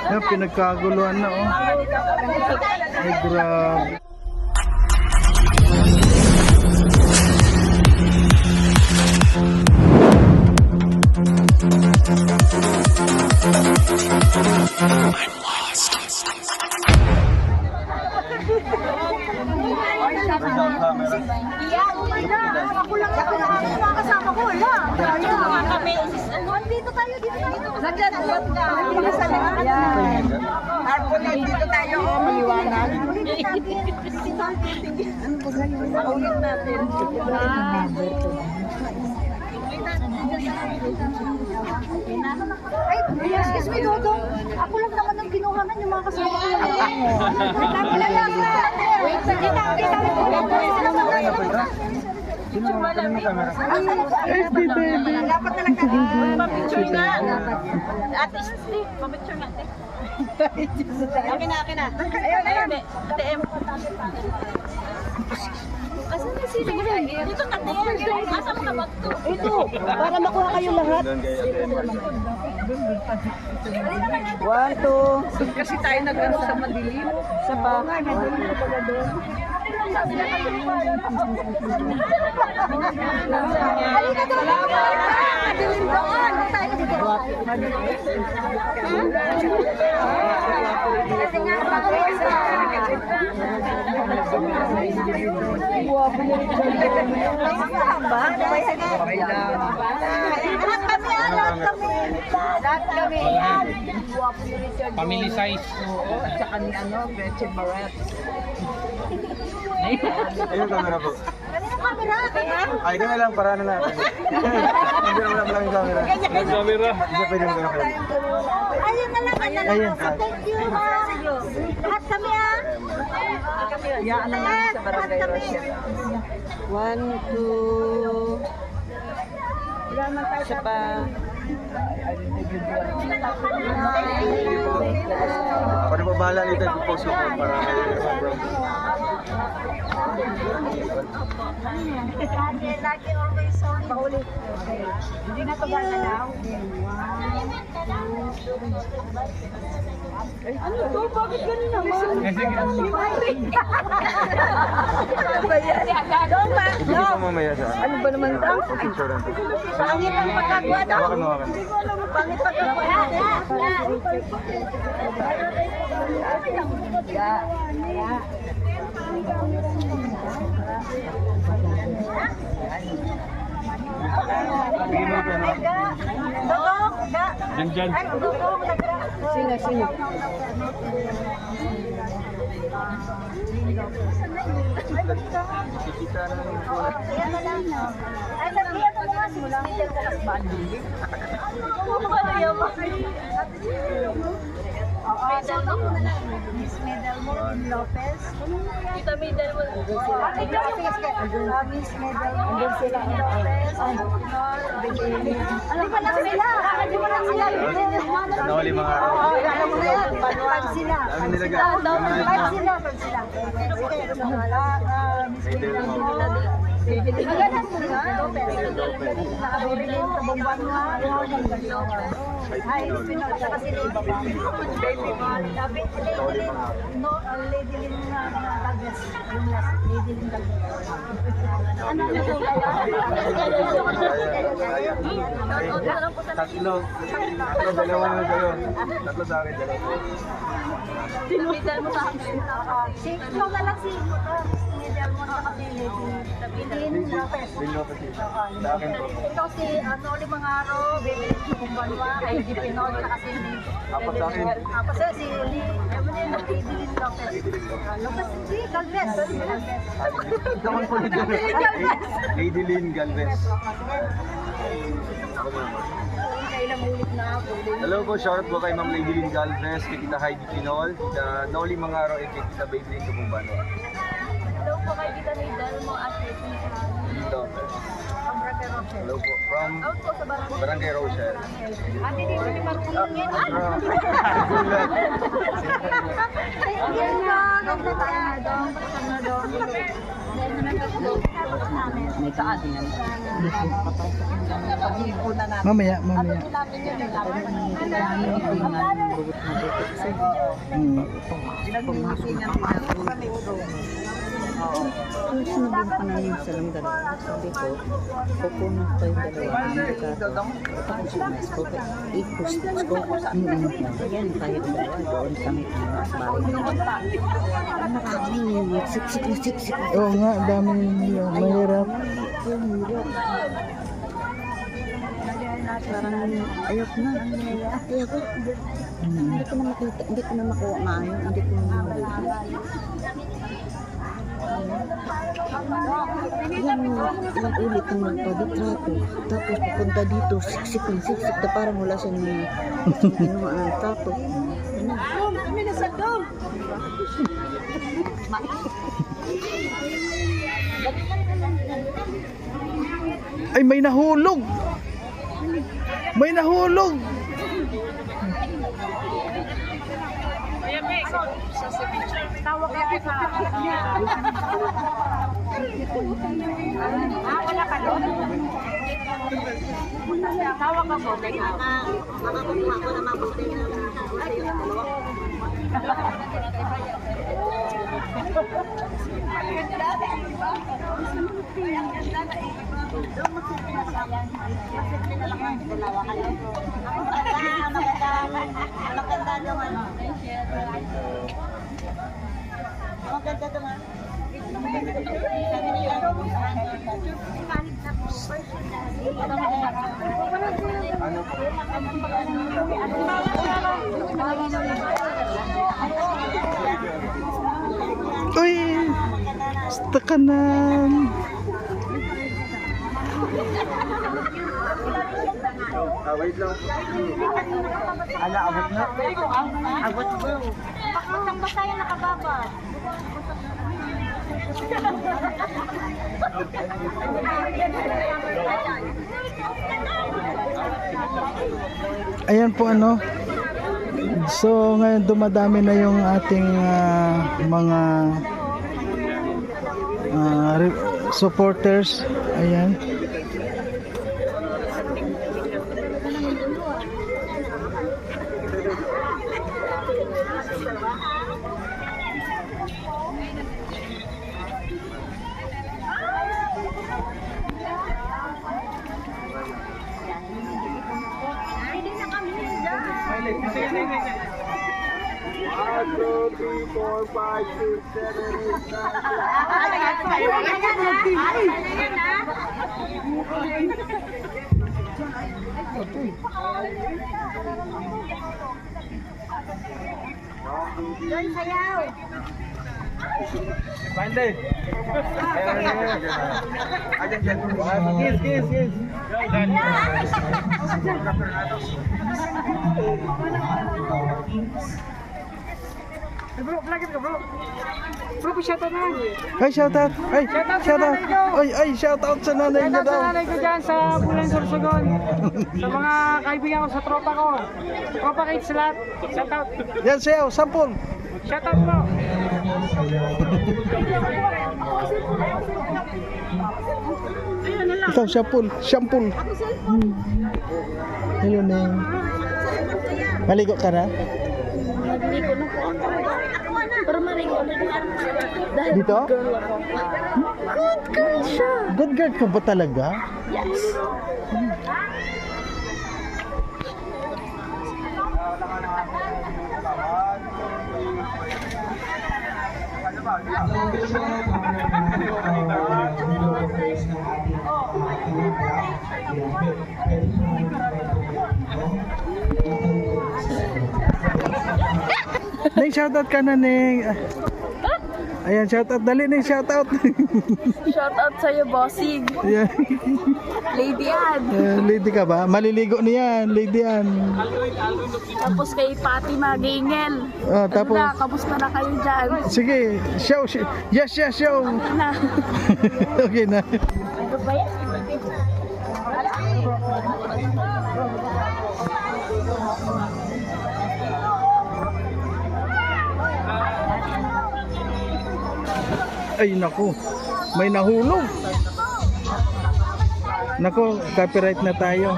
Yan, pinagkaguluhan na oh. Ay, grabe. Ako lang ang kasama ko, wala. Dito tayo, dito tayo. Nandiyan ka. Ayan. Arpo na, dito tayo, maliwanag. Paulit natin. Ay, excuse me, Dodong. Ako lang naman ang kinuhanan yung mga kasama ko. Wait, sige na. Dapat na lang pa-picture na. Ate Steve, pa-picture natin. Akin na. Ayun. Ate M. Asan na sila? Dito ka din. Asa mo ka bag to? Ito, para makuha kayo lahat. 1, 2. Kasi tayo nag-ano sa madilim. Sa bahay, madilim ko pala doon. Halika doon! Madilim doon! Tayo dito. Kasi nga Family size. At saka ni Gretchen Moret. Ayun, camera po. Kanina camera? Ay, ito na lang, para na natin. Hindi naman lang yung camera. Camera. Hindi pwede mo camera. Ayun na lang. Ayun. Thank you. Lahat kami Yan na lang sa Barangay Rochelle. 1, 2. Isa pa. Pwede po bahala dito yung post ko po para Lagi always sorry. Paulit. Hindi na to gagalaw. Ano to? Bakit ganun naman? Hindi po mamaya sa Ano ba naman ito? picture lang. Pangit ang pagkagawa daw. Hawakan mo. Pangit pagkagawa. Bigyan mo ito, ano? Diyan. Sino? Kikita na lang po. Ay, sabihan mo nga, simulang hindi ko kas banding. Ano yaman? Miss Medelmo Lopez. Kita Medelmo. Miss Medelmo. Andun sila. Lopez. Alam pa lang sila. Alam pa lang sila. Nawali mga araw. Alam mo na yan. Pag sila. Kami nilagay. Pag sila. Miss Medelmo. Magalan mo nga. Nakabilin sa bomban nga. Ay, Espinosa tsaka si Lady. No, Lady Lynn Galvez. Yung last, Lady Lynn Galvez. Ano ang kulay? Tatlo. Dalawa na kayo. Tatlo sa akin, dalawa. Sinumidal mo sa akin. Ikaw na lang si Delmon at si Lady Lopez. Lynn Lopez. Sa akin po. Ikaw si Noli Mangaro, Baby Kumbanwa, ay Di Pinod, at si Apat sa akin. Apat sa si Lady Lynn Lopez. Lopez, si Galvez. Naman po ni Lady Lynn Galvez. Kailang ulit na ako. Hello po, shoutout po kay Ma'am Lady Lynn Galvez, kay Tita Heidi Pinol, Tita Noli Mangaro, at kay Tita Baby Lynn Tumumbano. Hello po kay Tita Nidal mo at Dito. Hello po, from out po sa Barangay Rochelle. Ate, dito ni Marcolong yan. Thank you, Dong. Ang tatay na, Dong. May kaasi nga. Mamaya. Sinabihan ko na yung silang dalawa. Sabi ko, pupunod pa yung dalawa. Tapos sumas ko, i-kustos ko kung saan kami. Yan, kahit dalawa, doon kami sa bahay. Marami yung siksik. Oo nga, dami yun. Mahirap. Parang ayoko na. Ayoko. Hindi ko na makita, hindi ko na makuha maano, hindi ko na makita. Yung ulit ng magpaditrato. Tapos pupunta dito, siksik na parang wala siya ng kinuha ng trato. Kami na sa dom. Ay, may nahulog! May nahulog! Tawag ka sa... wala ka doon? Tawag ka mo. Makakuha ko na mabuti na maganda naman. Maganda naman. Uy! Stakanan! Wait lang. Ala, abot na. Abot mo. Bakit basta yung nakababa? Ayan po ano. So ngayon dumadami na yung ating mga supporters. Ayan. Doon sayaw. Bande. Kiss. Bro, lagi ka bro. Bro, pa-shoutout na. Ay, shoutout! Ay, shoutout! Ay, shoutout sa nanay niya Shoutout daw! sa nanay ko dyan sa Bulan Sorsogon. Sa mga kaibigan ko, sa tropa ko. Tropa kids lahat. Shoutout. Yan siya, sampol! Shoutout bro. Ikaw, shampoo. Ayun eh. Maligo ka na? Nagligo na po ako. Pero marigo na dahil Dito? good girl siya. Good girl ka ba talaga? Yes. Neng, shoutout ka na, Neng. Ayan, shoutout. Dali, Neng, shoutout. Shoutout sa'yo, bossing. Ayan. Lady Ann. Lady ka ba? Maliligo niyan, Lady Ann. Tapos kay Patty Magingel. Tapos, Na, kamusta na kayo dyan? sige, show. Yes, show. Na. Okay na. Ano ba yan? Ay, naku. May nahulog. Nako, copyright na tayo.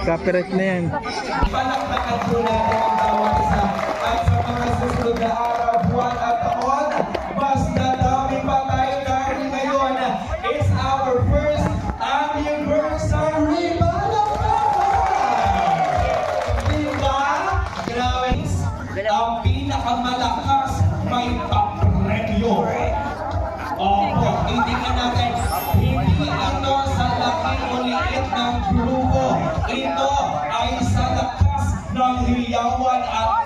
Copyright na yan. Palakpakan po natin ang bawat isa. At sa mga susunod na araw, buwan at taon, mas nadami pa tayo dahil ngayon is our first anniversary. Palakpakan! Diba? Grabe. Ang pinakamalakas may papremyo. Opo, titingnan natin. Hindi ito sa laki o liit ng grupo. Ito ay sa lakas ng hiyawan at